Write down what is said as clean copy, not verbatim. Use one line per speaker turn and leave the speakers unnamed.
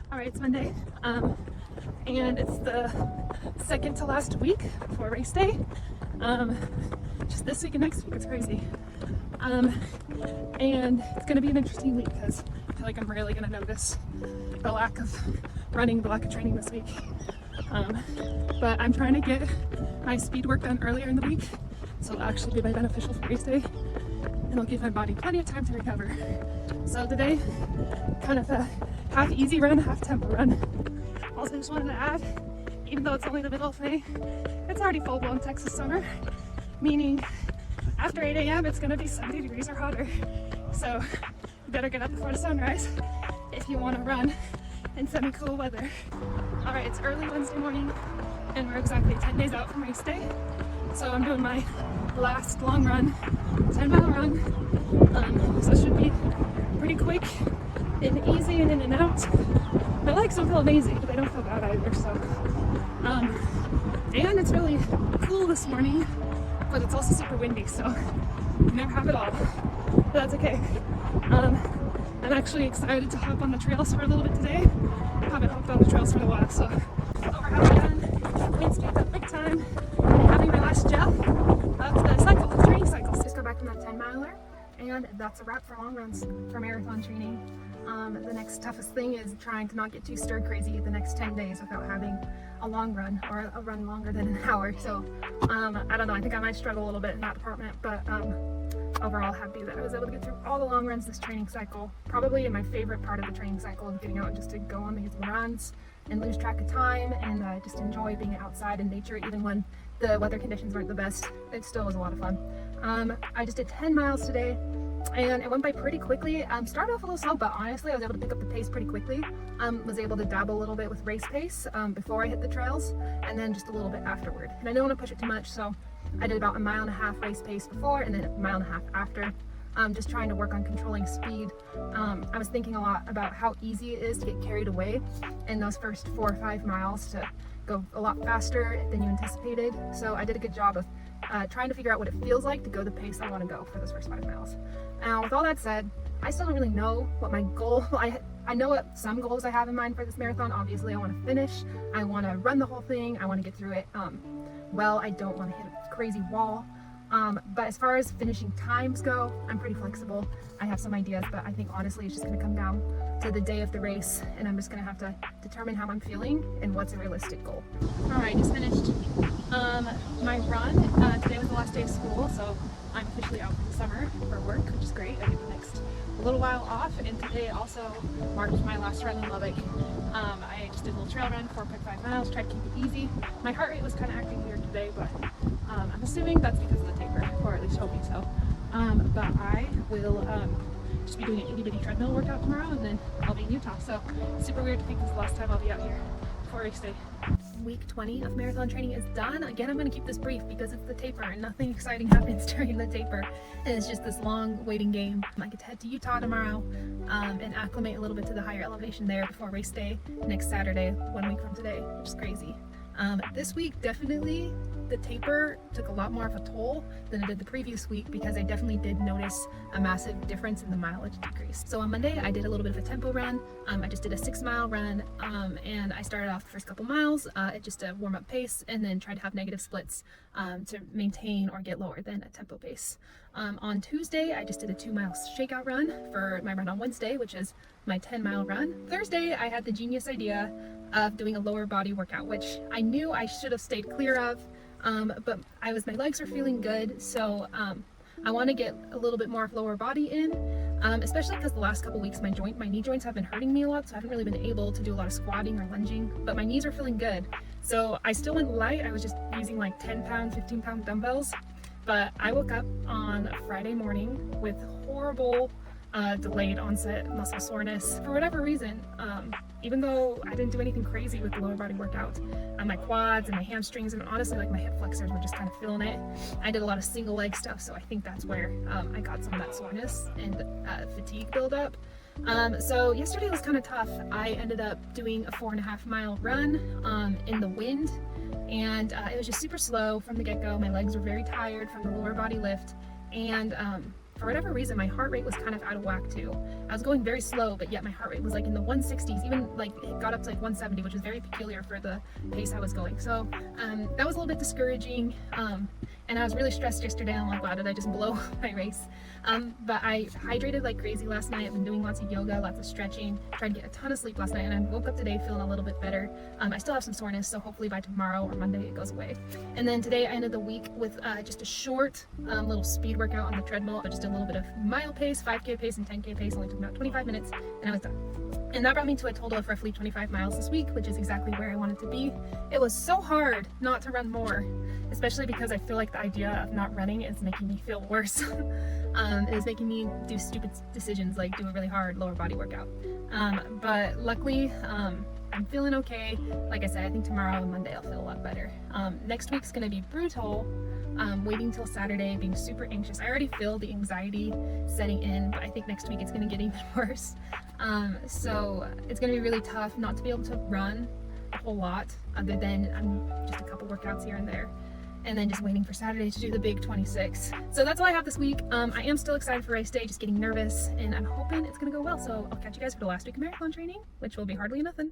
All right, it's Monday, and it's the second to last week before race day. Just this week and next week, it's crazy. And it's going to be an interesting week because I feel like I'm really going to notice the lack of running, the lack of training this week. But I'm trying to get my speed work done earlier in the week, so it'll actually be beneficial for race day, and it'll give my body plenty of time to recover. So today, kind of a half easy run, half tempo run. Also, just wanted to add, even though it's only the middle of May, it's already full-blown Texas summer, meaning after 8 a.m. it's going to be 70 degrees or hotter. So you better get up before the sunrise if you want to run in semi-cool weather. All right, it's early Wednesday morning, and we're exactly 10 days out from race day. So I'm doing my last long run, 10-mile run. So it should be pretty quick and easy and in and out. My legs don't feel amazing, but they don't feel bad either. So, and it's really cool this morning, but it's also super windy, so you never have it all. But that's okay. I'm actually excited to hop on the trails for a little bit today. I haven't hopped on the trails for a while, so over having done wind speed up big time, having my last gel of the cycle, the training cycles. Just got back from that 10-miler, and that's a wrap for long runs for marathon training. The next toughest thing is trying to not get too stir crazy the next 10 days without having a long run or a run longer than an hour. So I don't know, I think I might struggle a little bit in that department, but overall happy that I was able to get through all the long runs this training cycle. Probably my favorite part of the training cycle is getting out just to go on these runs and lose track of time and just enjoy being outside in nature. Even when the weather conditions weren't the best, it still was a lot of fun. I just did 10 miles today, and it went by pretty quickly. Started off a little slow, but honestly I was able to pick up the pace pretty quickly. Was able to dabble a little bit with race pace before I hit the trails, and then just a little bit afterward. And I don't want to push it too much, so I did about 1.5 miles race pace before, and then 1.5 miles after. Just trying to work on controlling speed. I was thinking a lot about how easy it is to get carried away in those first 4 or 5 miles, to go a lot faster than you anticipated. So I did a good job of trying to figure out what it feels like to go the pace I want to go for those first 5 miles. Now, with all that said, I still don't really know what my goal, I know what some goals I have in mind for this marathon. Obviously, I want to finish, I want to run the whole thing, I want to get through it well. I don't want to hit a crazy wall. But as far as finishing times go, I'm pretty flexible. I have some ideas, but I think honestly it's just going to come down to the day of the race, and I'm just going to have to determine how I'm feeling and what's a realistic goal. All right, just finished my run. Today was the last day of school, so I'm officially out for the summer for work, which is great. I get the next little while off, and today also marked my last run in Lubbock. I just did a little trail run, 4.5 miles, tried to keep it easy. My heart rate was kind of acting weird today, but I'm assuming that's because of the taper, or at least hoping so. But I will just be doing an itty-bitty treadmill workout tomorrow, and then I'll be in Utah. So super weird to think this is the last time I'll be out here before race day. Week 20 of marathon training is done. Again, I'm going to keep this brief because it's the taper and nothing exciting happens during the taper. And it's just this long waiting game. I get to head to Utah tomorrow and acclimate a little bit to the higher elevation there before race day next Saturday, 1 week from today, which is crazy. This week, definitely the taper took a lot more of a toll than it did the previous week, because I definitely did notice a massive difference in the mileage decrease. So on Monday, I did a little bit of a tempo run. I just did a 6-mile run, and I started off the first couple miles at just a warm-up pace, and then tried to have negative splits to maintain or get lower than a tempo pace. On Tuesday, I just did a 2-mile shakeout run for my run on Wednesday, which is my 10-mile run. Thursday, I had the genius idea of doing a lower body workout, which I knew I should have stayed clear of, but my legs are feeling good, so I want to get a little bit more of lower body in, especially because the last couple weeks my knee joints have been hurting me a lot, so I haven't really been able to do a lot of squatting or lunging, but my knees are feeling good. So I still went light. I was just using like 10-pound, 15-pound dumbbells, but I woke up on Friday morning with horrible delayed onset muscle soreness for whatever reason. Even though I didn't do anything crazy with the lower body workout, my quads and my hamstrings and honestly like my hip flexors were just kind of feeling it. I did a lot of single leg stuff, so I think that's where I got some of that soreness and fatigue buildup. So yesterday was kind of tough. I ended up doing a 4.5-mile run in the wind, and it was just super slow from the get-go. My legs were very tired from the lower body lift, and for whatever reason, my heart rate was kind of out of whack too. I was going very slow, but yet my heart rate was like in the 160s, even like it got up to like 170, which was very peculiar for the pace I was going. So that was a little bit discouraging. And I was really stressed yesterday. I'm like, wow, did I just blow my race? But I hydrated like crazy last night. I've been doing lots of yoga, lots of stretching, tried to get a ton of sleep last night, and I woke up today feeling a little bit better. I still have some soreness, so hopefully by tomorrow or Monday it goes away. And then today I ended the week with just a short little speed workout on the treadmill, but just a little bit of mile pace, 5K pace, and 10K pace. Only took about 25 minutes, and I was done. And that brought me to a total of roughly 25 miles this week, which is exactly where I wanted to be. It was so hard not to run more, especially because I feel like the idea of not running is making me feel worse. It is making me do stupid decisions like do a really hard lower body workout. But luckily, I'm feeling okay. Like I said, I think tomorrow and Monday I'll feel a lot better. Next week's gonna be brutal. Waiting till Saturday, being super anxious. I already feel the anxiety setting in, but I think next week it's gonna get even worse. So it's gonna be really tough not to be able to run a whole lot, other than just a couple workouts here and there. And then just waiting for Saturday to do the big 26. So that's all I have this week. I am still excited for race day, just getting nervous, and I'm hoping it's gonna go well. So I'll catch you guys for the last week of marathon training, which will be hardly nothing.